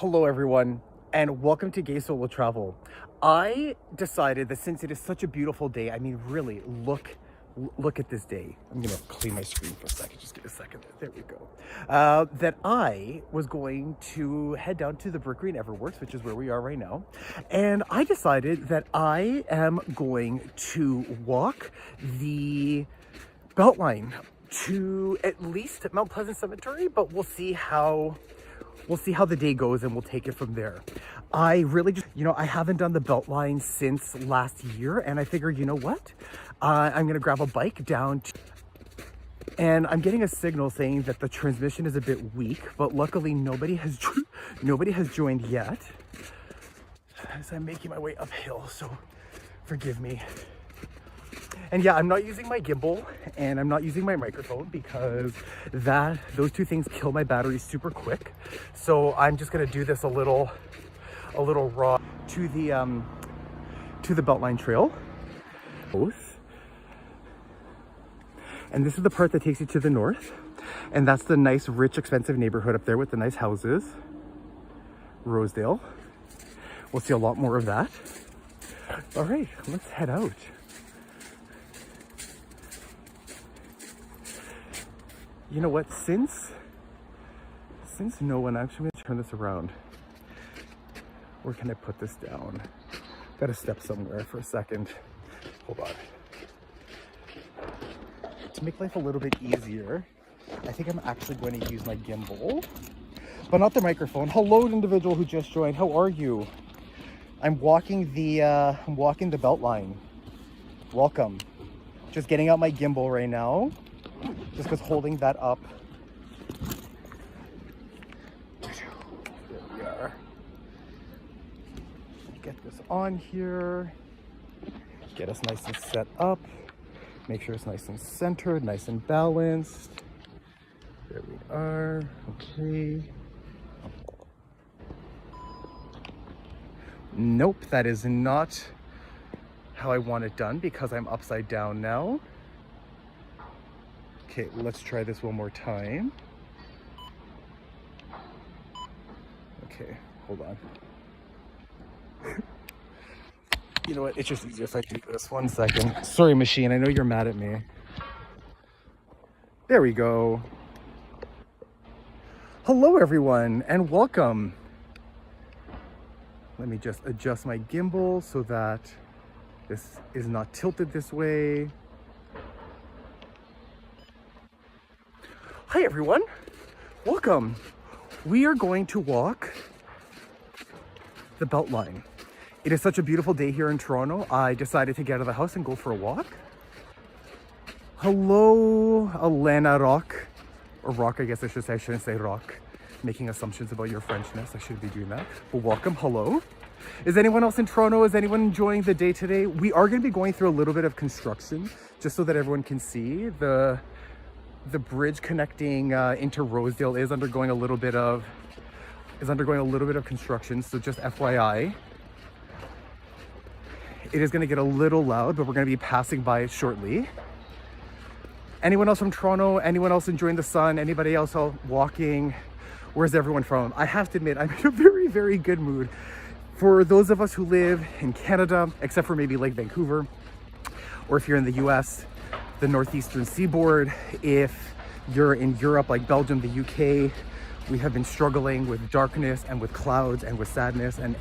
Hello everyone, and welcome to Gay Solo Travel. I decided that since it is such a beautiful day, I mean really, look at this day. I'm gonna clean my screen for a second, just give me a second. There we go. That I was going to head down to the Evergreen Everworks, which is where we are right now. And I decided that I am going to walk the Beltline to at least Mount Pleasant Cemetery, but we'll see how the day goes and we'll take it from there. I really just, I haven't done the Beltline since last year, and I figured, you know what? I'm gonna grab a bike down and I'm getting a signal saying that the transmission is a bit weak, but luckily nobody has joined yet as I'm making my way uphill, so forgive me. And yeah, I'm not using my gimbal and I'm not using my microphone because those two things kill my battery super quick. So I'm just gonna do this a little raw to the Beltline Trail. And this is the part that takes you to the north. And that's the nice, rich, expensive neighborhood up there with the nice houses. Rosedale. We'll see a lot more of that. All right, let's head out. You know what, since no one, actually gonna turn this around. Where can I put this down? Gotta step somewhere for a second. Hold on. To make life a little bit easier, I think I'm actually going to use my gimbal, but not the microphone. Hello, individual who just joined. How are you? I'm walking the Beltline. Welcome. Just getting out my gimbal right now. Just because holding that up. There we are. Get this on here. Get us nice and set up. Make sure it's nice and centered, nice and balanced. There we are. Okay. Nope, that is not how I want it done because I'm upside down now. Okay, let's try this one more time. Okay, hold on. You know what, it's just easier if I do this. 1 second. Sorry, machine, I know you're mad at me. There we go. Hello, everyone, and welcome. Let me just adjust my gimbal so that this is not tilted this way. Hi everyone, welcome. We are going to walk the Beltline. It is such a beautiful day here in Toronto. I decided to get out of the house and go for a walk. Hello, Alana Rock, or Rock, I guess I should say. I shouldn't say Rock, making assumptions about your Frenchness. I shouldn't be doing that. But welcome, hello. Is anyone else in Toronto? Is anyone enjoying the day today? We are going to be going through a little bit of construction, just so that everyone can see. The bridge connecting into Rosedale is undergoing a little bit of construction, so just FYI. It is going to get a little loud, but we're going to be passing by it shortly. Anyone else from Toronto? Anyone else enjoying the sun? Anybody else out walking? Where's everyone from? I have to admit, I'm in a very, very good mood. For those of us who live in Canada, except for maybe like Vancouver, or if you're in the US, the northeastern seaboard, if you're in Europe like Belgium, the UK, we have been struggling with darkness and with clouds and with sadness. And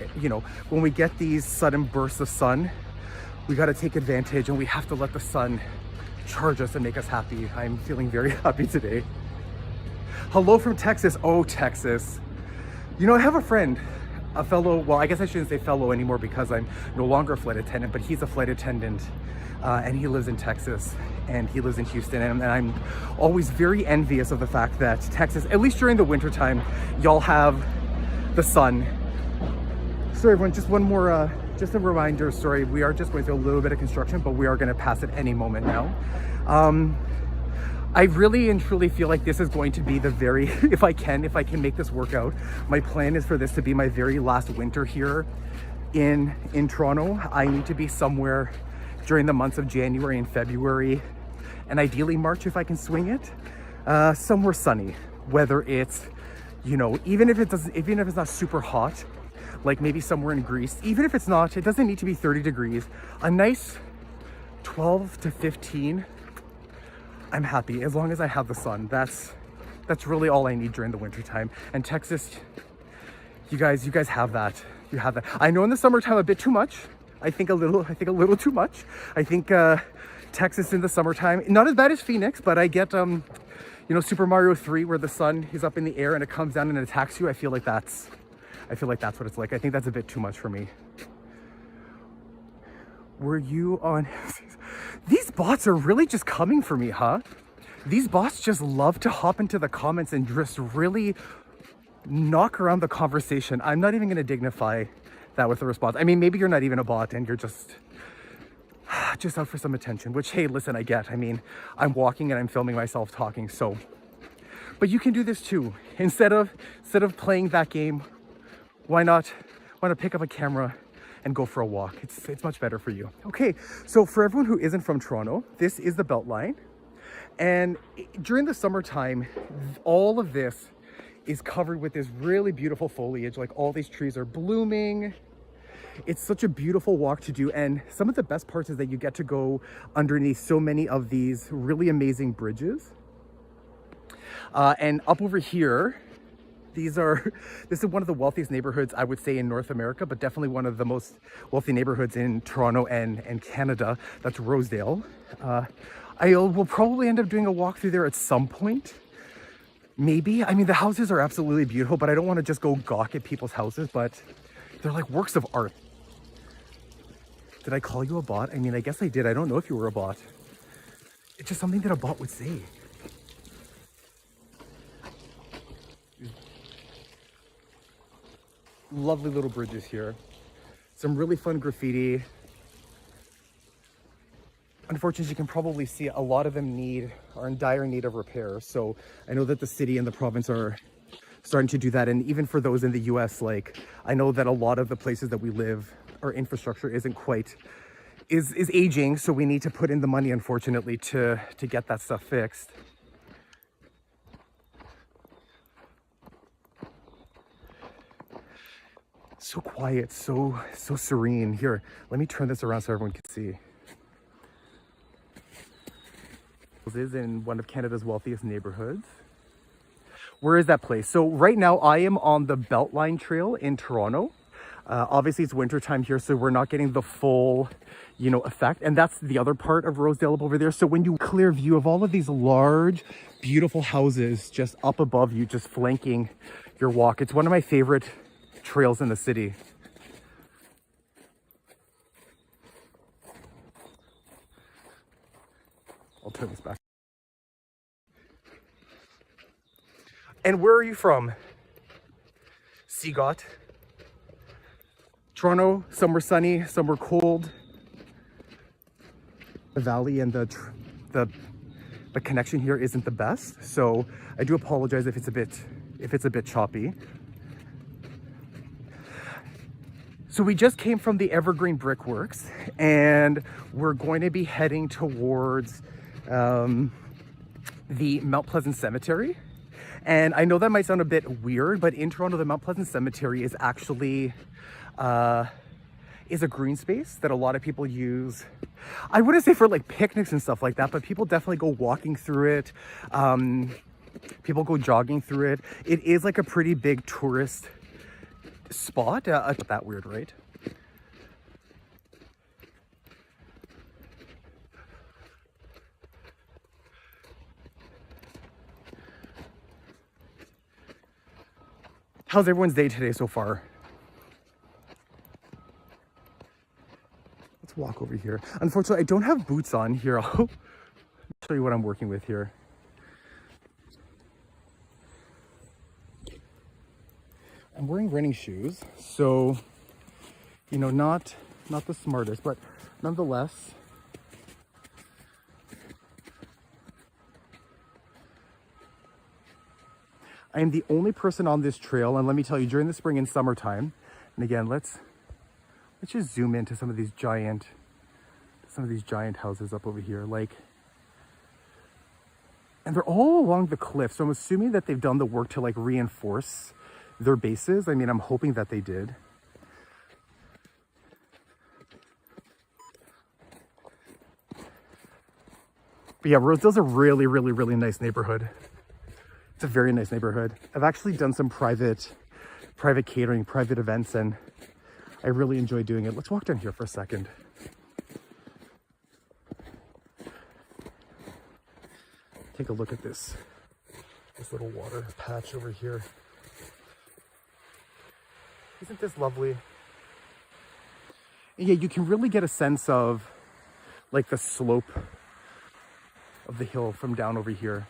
when we get these sudden bursts of sun, we got to take advantage and we have to let the sun charge us and make us happy. I'm feeling very happy today. Hello from Texas. Oh, Texas. I have a friend, a fellow, well, I guess I shouldn't say fellow anymore because I'm no longer a flight attendant, but he's a flight attendant and he lives in Texas and he lives in Houston. And I'm always very envious of the fact that Texas, at least during the winter time, y'all have the sun. Sorry, everyone, just one more, just a reminder, sorry, we are just going through a little bit of construction, but we are gonna pass it any moment now. I really and truly feel like this is going to be the very, if I can make this work out, my plan is for this to be my very last winter here in Toronto. I need to be somewhere during the months of January and February, and ideally March if I can swing it, somewhere sunny, whether it's You know, even if it's not super hot, like maybe somewhere in Greece, even if it's not, it doesn't need to be 30 degrees. A nice 12 to 15, I'm happy as long as I have the sun. That's really all I need during the winter time. And Texas, you guys have that. You have that. I know in the summertime a bit too much. I think a little too much. I think Texas in the summertime, not as bad as Phoenix, but I get you know, Super Mario 3 where the sun is up in the air and it comes down and attacks you. I feel like that's what it's like. I think that's a bit too much for me. Were you on these bots are really just coming for me, huh? These bots just love to hop into the comments and just really knock around the conversation. I'm not even going to dignify that with a response. I mean, maybe you're not even a bot and you're just out for some attention, which, hey, listen, I get. I mean, I'm walking and I'm filming myself talking, so. But you can do this too. Instead of playing that game, why not pick up a camera and go for a walk? It's much better for you. Okay, so for everyone who isn't from Toronto, this is the Beltline. And during the summertime, all of this is covered with this really beautiful foliage. Like all these trees are blooming. It's such a beautiful walk to do. And some of the best parts is that you get to go underneath so many of these really amazing bridges. And up over here, this is one of the wealthiest neighborhoods, I would say, in North America, but definitely one of the most wealthy neighborhoods in Toronto and Canada. That's Rosedale. I will probably end up doing a walk through there at some point. Maybe. I mean, the houses are absolutely beautiful, but I don't want to just go gawk at people's houses, but they're like works of art. Did I call you a bot? I mean, I guess I did. I don't know if you were a bot. It's just something that a bot would say. Lovely little bridges here. Some really fun graffiti. Unfortunately, you can probably see a lot of them are in dire need of repair. So I know that the city and the province are starting to do that. And even for those in the US, like I know that a lot of the places that we live, our infrastructure isn't quite, is aging. So we need to put in the money, unfortunately, to get that stuff fixed. So quiet, so serene. Here, let me turn this around so everyone can see. This is in one of Canada's wealthiest neighborhoods. Where is that place? So right now I am on the Beltline Trail in Toronto. Obviously it's winter time here, so we're not getting the full, you know, effect. And that's the other part of Rosedale up over there. So when you clear view of all of these large, beautiful houses just up above you, just flanking your walk. It's one of my favorite trails in the city. I'll turn this back. And where are you from? Seagot. Toronto, some were sunny, some were cold. The valley and the connection here isn't the best, so I do apologize if it's a bit choppy. So we just came from the Evergreen Brickworks, and we're going to be heading towards the Mount Pleasant Cemetery. And I know that might sound a bit weird, but in Toronto, the Mount Pleasant Cemetery is actually is a green space that a lot of people use. I wouldn't say for like picnics and stuff like that, but people definitely go walking through it. People go jogging through it. It is like a pretty big tourist spot. That weird, right? How's everyone's day today so far? Let's walk over here. Unfortunately, I don't have boots on here. I'll show you what I'm working with here. I'm wearing running shoes, so, you know, not the smartest, but nonetheless, I am the only person on this trail, and let me tell you, during the spring and summertime, and again, let's just zoom into some of these giant houses up over here. Like, And they're all along the cliff. So I'm assuming that they've done the work to like reinforce their bases. I mean, I'm hoping that they did. But yeah, Rosedale's a really, really, really nice neighborhood. It's a very nice neighborhood. I've actually done some private catering, private events, and I really enjoy doing it. Let's walk down here for a second. Take a look at this little water patch over here. Isn't this lovely? And yeah, you can really get a sense of like the slope of the hill from down over here.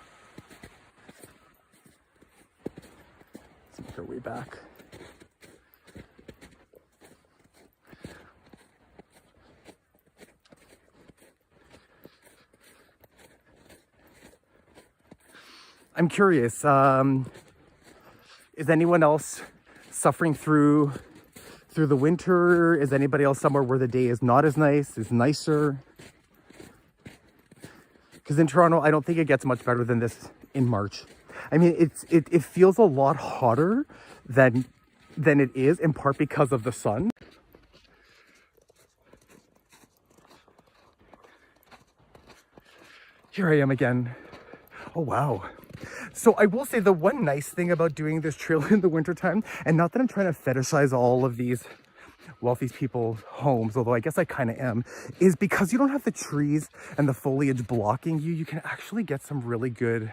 Let's make our way back. I'm curious, is anyone else suffering through the winter? Is anybody else somewhere where the day is not as nice, is nicer? Because in Toronto, I don't think it gets much better than this in March. I mean, it feels a lot hotter than it is, in part because of the sun. Here I am again. Oh, wow. So I will say the one nice thing about doing this trail in the wintertime, and not that I'm trying to fetishize all of these wealthy people's homes, although I guess I kind of am, is because you don't have the trees and the foliage blocking you, you can actually get some really good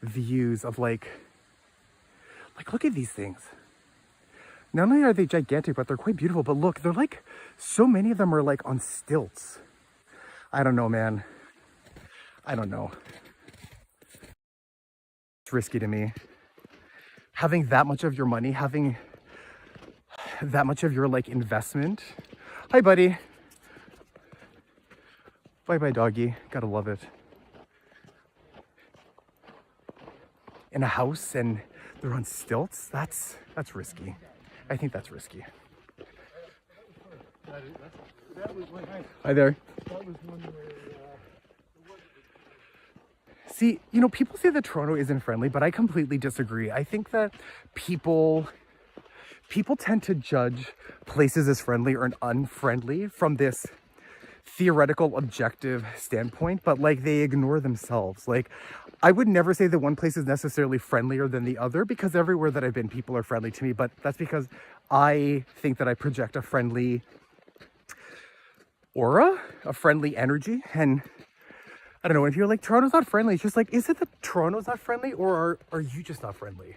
views of like look at these things. Not only are they gigantic, but they're quite beautiful. But look, they're like, so many of them are like on stilts. I don't know, man. I don't know. It's risky to me. Having that much of your money, having that much of your like investment. Hi, buddy. Bye-bye, doggy. Gotta love it. In a house and they're on stilts, that's risky. I think that's risky. Hi there. See, you know, people say that Toronto isn't friendly, but I completely disagree. I think that people tend to judge places as friendly or unfriendly from this theoretical objective standpoint, but like they ignore themselves. Like, I would never say that one place is necessarily friendlier than the other, because everywhere that I've been, people are friendly to me, but that's because I think that I project a friendly aura, a friendly energy. And I don't know, if you're like, Toronto's not friendly, it's just like, is it that Toronto's not friendly, or are you just not friendly?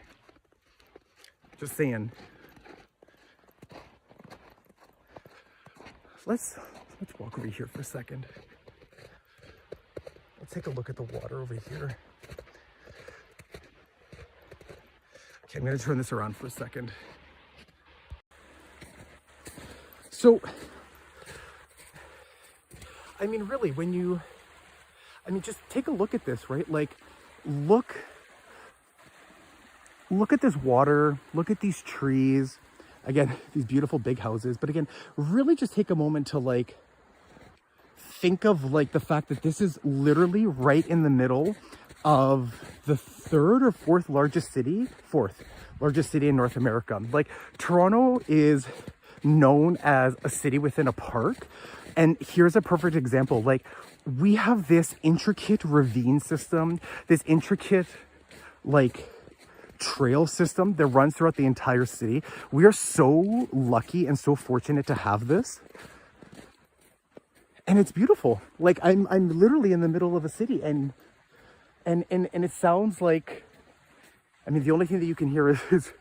Just saying. Let's walk over here for a second. Let's take a look at the water over here. Okay, I'm gonna turn this around for a second. So, I mean, really, just take a look at this, right? Like, look at this water, look at these trees. Again, these beautiful big houses. But again, really just take a moment to like, think of like the fact that this is literally right in the middle of the fourth largest city in North America. Like, Toronto is known as a city within a park. And here's a perfect example. Like, we have this intricate ravine system, this intricate like trail system that runs throughout the entire city. We are so lucky and so fortunate to have this. And it's beautiful. Like, I'm literally in the middle of a city, and it sounds like, I mean, the only thing that you can hear is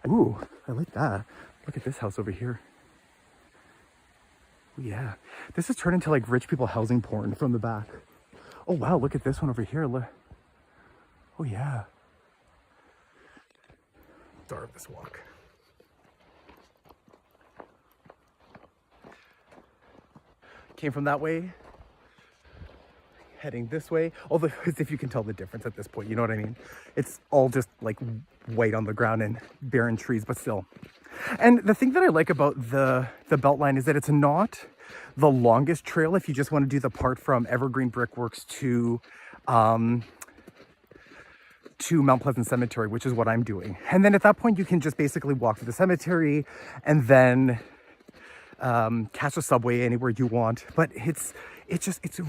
ooh, I like that. Look at this house over here. Yeah, this has turned into like rich people housing porn from the back. Oh wow, look at this one over here. Look. Oh yeah. Start of this walk. Came from that way, heading this way. Although, as if you can tell the difference at this point, you know what I mean? It's all just like white on the ground and barren trees, but still. And the thing that I like about the Beltline is that it's not the longest trail if you just want to do the part from Evergreen Brickworks to to Mount Pleasant Cemetery, which is what I'm doing. And then at that point, you can just basically walk to the cemetery and then catch a subway anywhere you want. But it's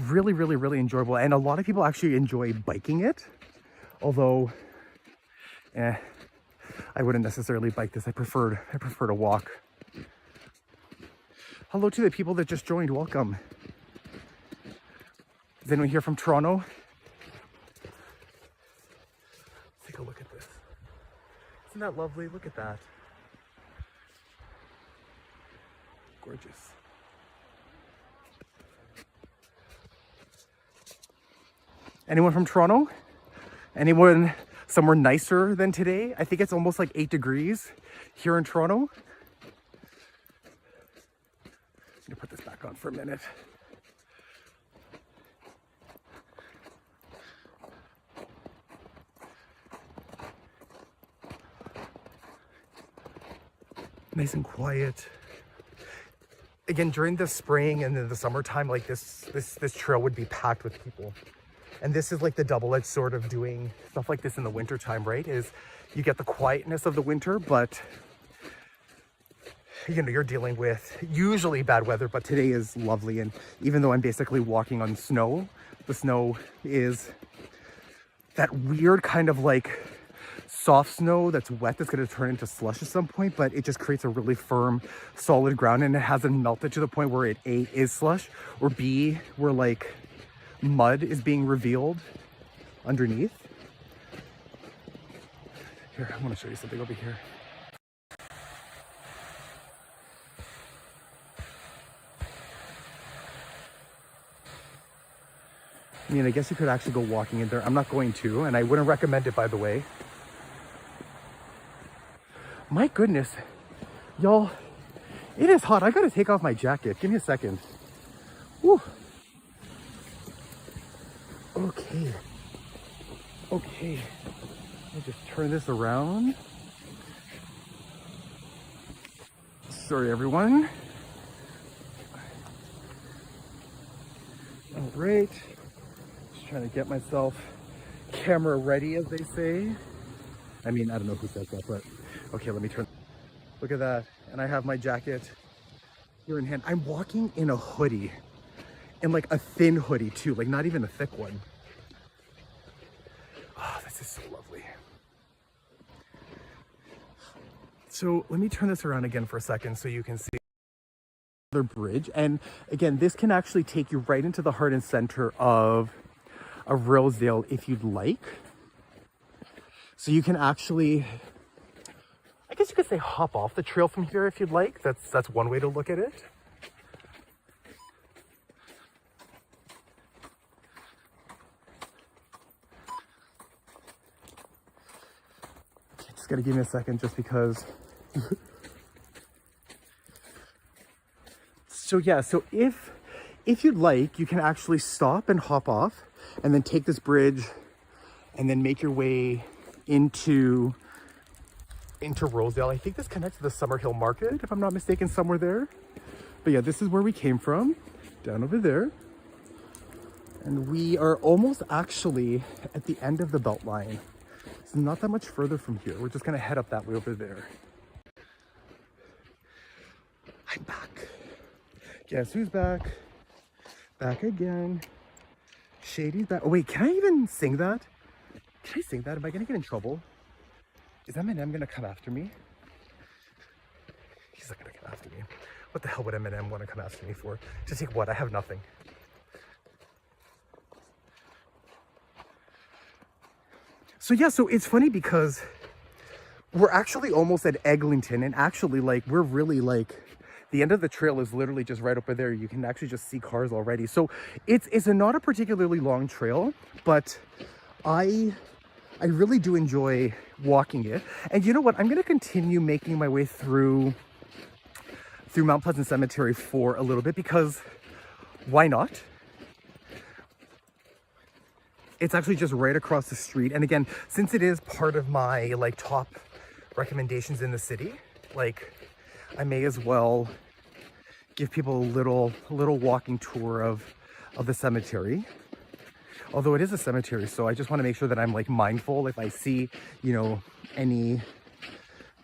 really enjoyable. And a lot of people actually enjoy biking it. Although, I wouldn't necessarily bike this. I prefer to walk. Hello to the people that just joined. Welcome. Is anyone here from Toronto? Let's take a look at this. Isn't that lovely? Look at that. Gorgeous. Anyone from Toronto? Anyone somewhere nicer than today? I think it's almost like 8 degrees here in Toronto. I'm gonna put this back on for a minute. Nice and quiet. Again, during the spring and then the summertime, like this trail would be packed with people. And this is like the double-edged sword of doing stuff like this in the winter time, right? Is you get the quietness of the winter, but you know, you're dealing with usually bad weather, but today is lovely. And even though I'm basically walking on snow, the snow is that weird kind of like soft snow that's wet that's going to turn into slush at some point, but it just creates a really firm, solid ground, and it hasn't melted to the point where it A, is slush, or B, where like mud is being revealed underneath. Here, I want to show you something over here. I mean, I guess you could actually go walking in there. I'm not going to, and I wouldn't recommend it, by the way. My goodness, y'all, it is hot. I gotta take off my jacket. Give me a second. Woo. Okay. Okay. Let me just turn this around. Sorry, everyone. All right. Just trying to get myself camera ready, as they say. I mean, I don't know who says that, but okay, let me turn. Look at that. And I have my jacket here in hand. I'm walking in a hoodie, and like a thin hoodie too, like not even a thick one. Oh, this is so lovely. So let me turn this around again for a second so you can see another bridge. And again, this can actually take you right into the heart and center of Rosedale if you'd like. So you can actually, I guess you could say, hop off the trail from here if you'd like. That's one way to look at it. Okay, just gotta give me a second just because. So yeah, so if you'd like, you can actually stop and hop off and then take this bridge and then make your way into Rosedale. I think this connects to the Summerhill Market, if I'm not mistaken, somewhere there. But yeah, this is where we came from, down over there. And we are almost actually at the end of the Beltline. It's not that much further from here. We're just gonna head up that way over there. I'm back. Guess who's back? Back again. Shady's back. Oh wait, can I even sing that? Can I sing that? Am I gonna get in trouble? Is Eminem gonna come after me? He's not gonna come after me. What the hell would Eminem want to come after me for? To take what? I have nothing. So yeah, so it's funny because we're actually almost at Eglinton, and actually like we're really like the end of the trail is literally just right over there. You can actually just see cars already. So it's not a particularly long trail, but I really do enjoy walking it. And you know what? I'm going to continue making my way through Mount Pleasant Cemetery for a little bit because why not? It's actually just right across the street. And again, since it is part of my like top recommendations in the city, like I may as well give people a little walking tour of the cemetery. Although it is a cemetery, so I just want to make sure that I'm like mindful if I see, you know, any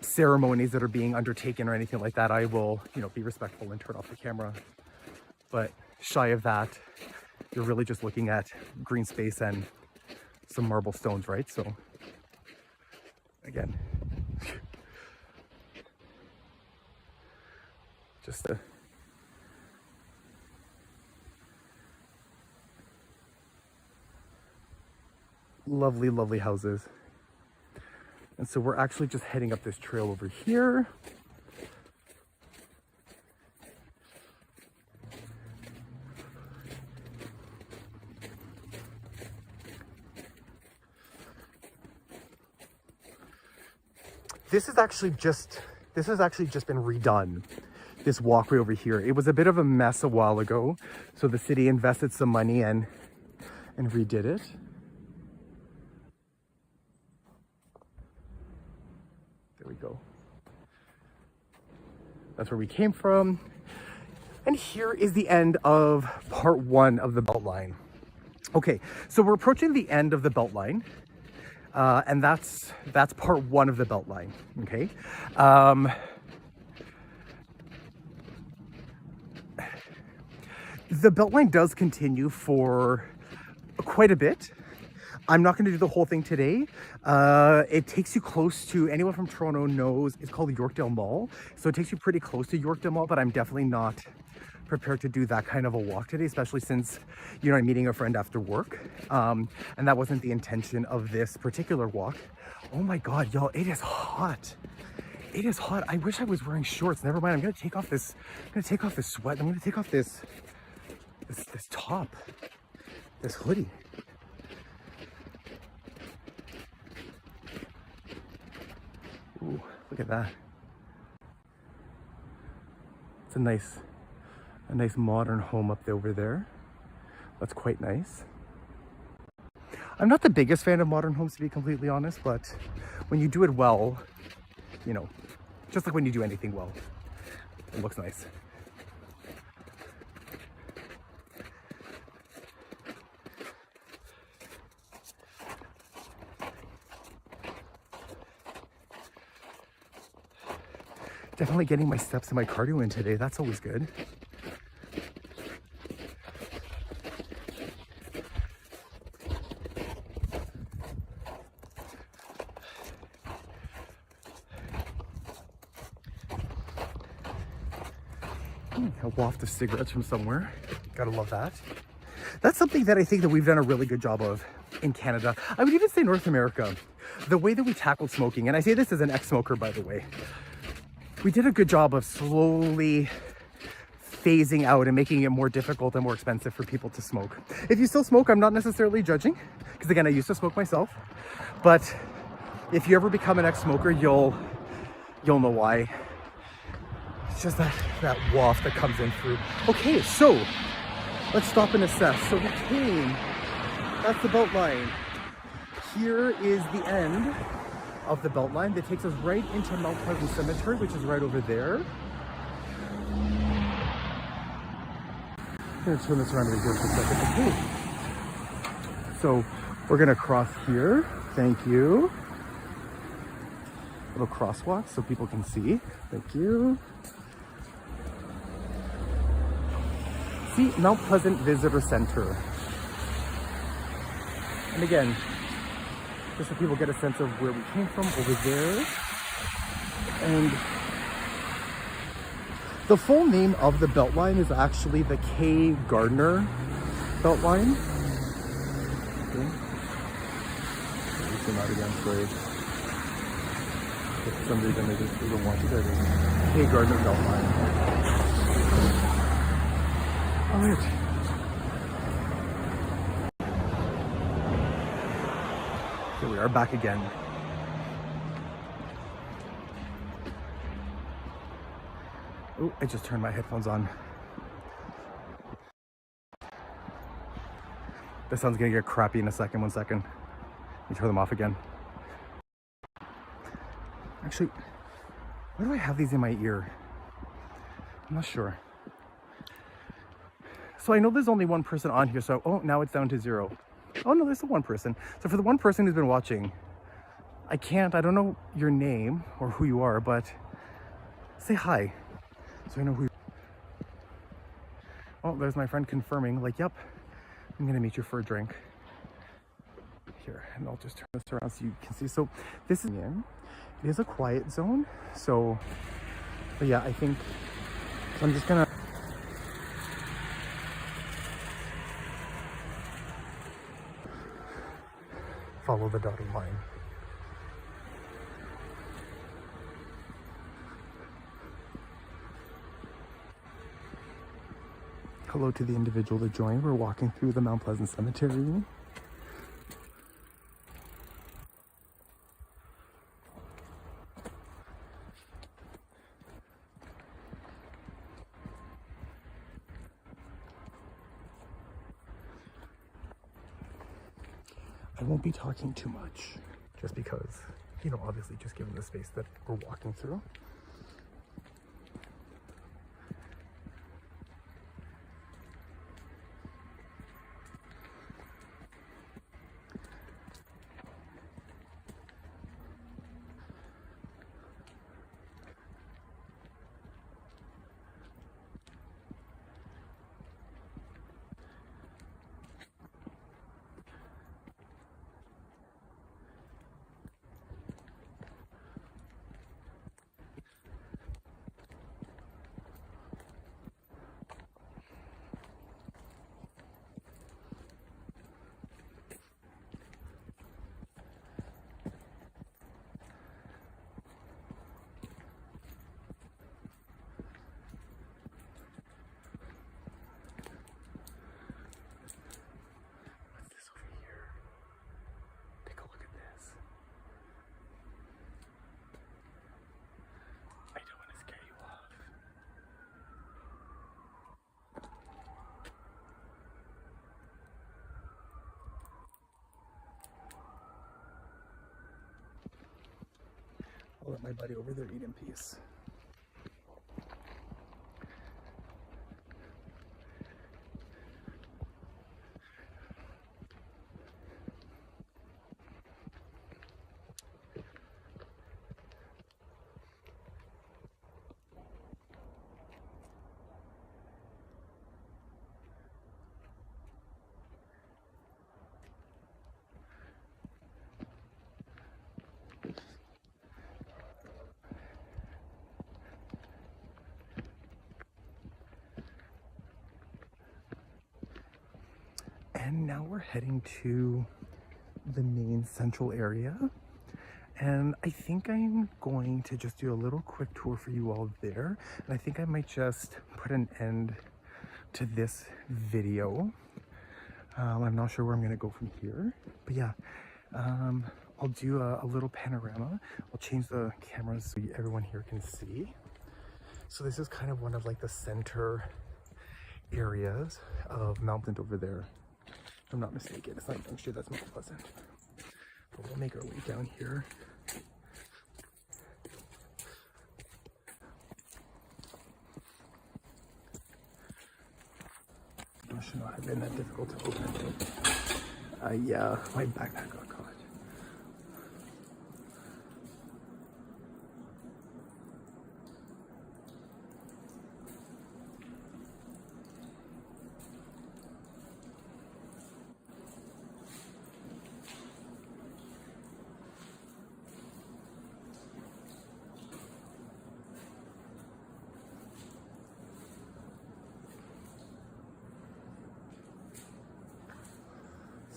ceremonies that are being undertaken or anything like that. I will, you know, be respectful and turn off the camera. But shy of that, you're really just looking at green space and some marble stones, right? So again, just a lovely, lovely houses. And so we're actually just heading up this trail over here. This has actually just been redone, this walkway over here. It was a bit of a mess a while ago, so the city invested some money and redid it. There we go. That's where we came from. And here is the end of part 1 of the Beltline. Okay, so we're approaching the end of the Beltline. And that's part 1 of the Beltline, okay? The Beltline does continue for quite a bit. I'm not going to do the whole thing today. It takes you close to, anyone from Toronto knows, it's called Yorkdale Mall. So it takes you pretty close to Yorkdale Mall, but I'm definitely not prepared to do that kind of a walk today, especially since, you know, I'm meeting a friend after work. And that wasn't the intention of this particular walk. Oh my God, y'all, it is hot. It is hot. I wish I was wearing shorts. Never mind. I'm going to take off this sweat. I'm going to take off this top, this hoodie. Ooh, look at that. It's a nice modern home up over there. That's quite nice. I'm not the biggest fan of modern homes, to be completely honest, but when you do it well, you know, just like when you do anything well, it looks nice. Definitely getting my steps and my cardio in today. That's always good. A waft of cigarettes from somewhere. Gotta love that. That's something that I think that we've done a really good job of in Canada. I would even say North America. The way that we tackled smoking, and I say this as an ex-smoker, by the way, we did a good job of slowly phasing out and making it more difficult and more expensive for people to smoke. If you still smoke, I'm not necessarily judging, because again, I used to smoke myself. But if you ever become an ex-smoker, you'll know why. It's just that waft that comes in through. Okay, so let's stop and assess. So we came, that's the Beltline. Here is the end of the Beltline that takes us right into Mount Pleasant Cemetery, which is right over there. I'm gonna turn this around here for a second. Okay. So we're gonna cross here. Thank you. Little crosswalk so people can see. Thank you. See, Mount Pleasant Visitor Center. And again, just so people get a sense of where we came from, over there. And the full name of the Beltline is actually the Gardner Beltline. Okay. Zoom out again, sorry. For some reason they just don't want to do it. Gardner Beltline. All right. Here we are back again. Oh, I just turned my headphones on. The sound's gonna get crappy in a second. 1 second. Let me turn them off again. Actually, why do I have these in my ear? I'm not sure. So I know there's only one person on here, so, oh, now it's down to 0. Oh no, there's the one person. So for the one person who's been watching, I don't know your name or who you are, but say hi. So I know who. Oh, there's my friend confirming, like, yep, I'm gonna meet you for a drink. Here, and I'll just turn this around so you can see. So this is in. It is a quiet zone. So, but yeah, I think I'm just gonna follow the dotted line. Hello to the individual that joined. We're walking through the Mount Pleasant Cemetery. I won't be talking too much, just because, you know, obviously just given the space that we're walking through. I'll let my buddy over there eat in peace. And now we're heading to the main central area. And I think I'm going to just do a little quick tour for you all there. And I think I might just put an end to this video. I'm not sure where I'm gonna go from here, but yeah, I'll do a little panorama. I'll change the cameras so everyone here can see. So this is kind of one of like the center areas of Mount Pleasant over there. If I'm not mistaken, it's not Youngster, that's Mount Pleasant. But we'll make our way down here. It should not have been that difficult to open. Yeah, my backpack got caught.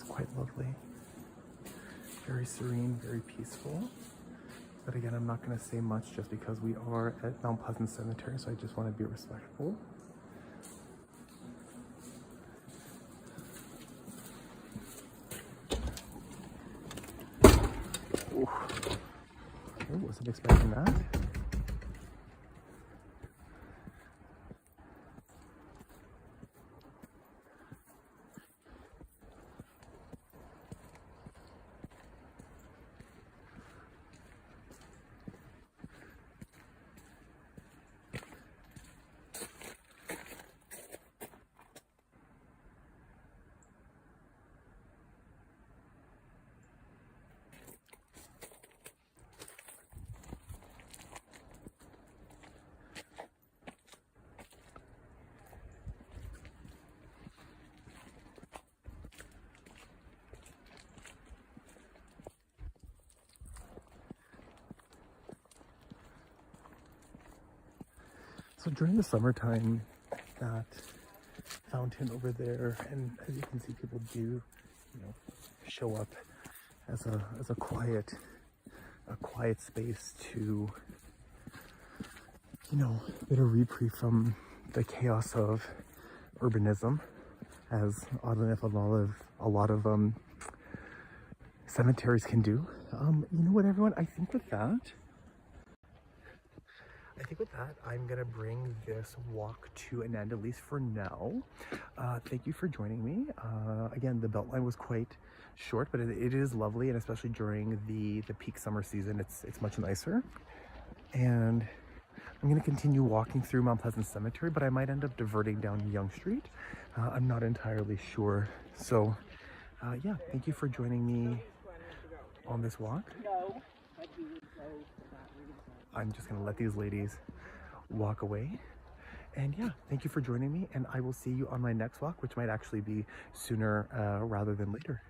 Quite lovely, very serene, very peaceful. But again, I'm not going to say much just because we are at Mount Pleasant Cemetery, so I just want to be respectful. Ooh. I wasn't expecting that. So during the summertime, that fountain over there, and as you can see, people do, show up as a quiet space to, a bit of reprieve from the chaos of urbanism, as oddly enough a lot of cemeteries can do. You know what, everyone? I think with that, I'm gonna bring this walk to an end, at least for now. Thank you for joining me. Again, the Beltline was quite short, but it is lovely, and especially during the peak summer season, it's much nicer. And I'm gonna continue walking through Mount Pleasant Cemetery, but I might end up diverting down Yonge Street. I'm not entirely sure. So, yeah, thank you for joining me on this walk. I'm just gonna let these ladies walk away. And yeah, thank you for joining me, and I will see you on my next walk, which might actually be sooner rather than later.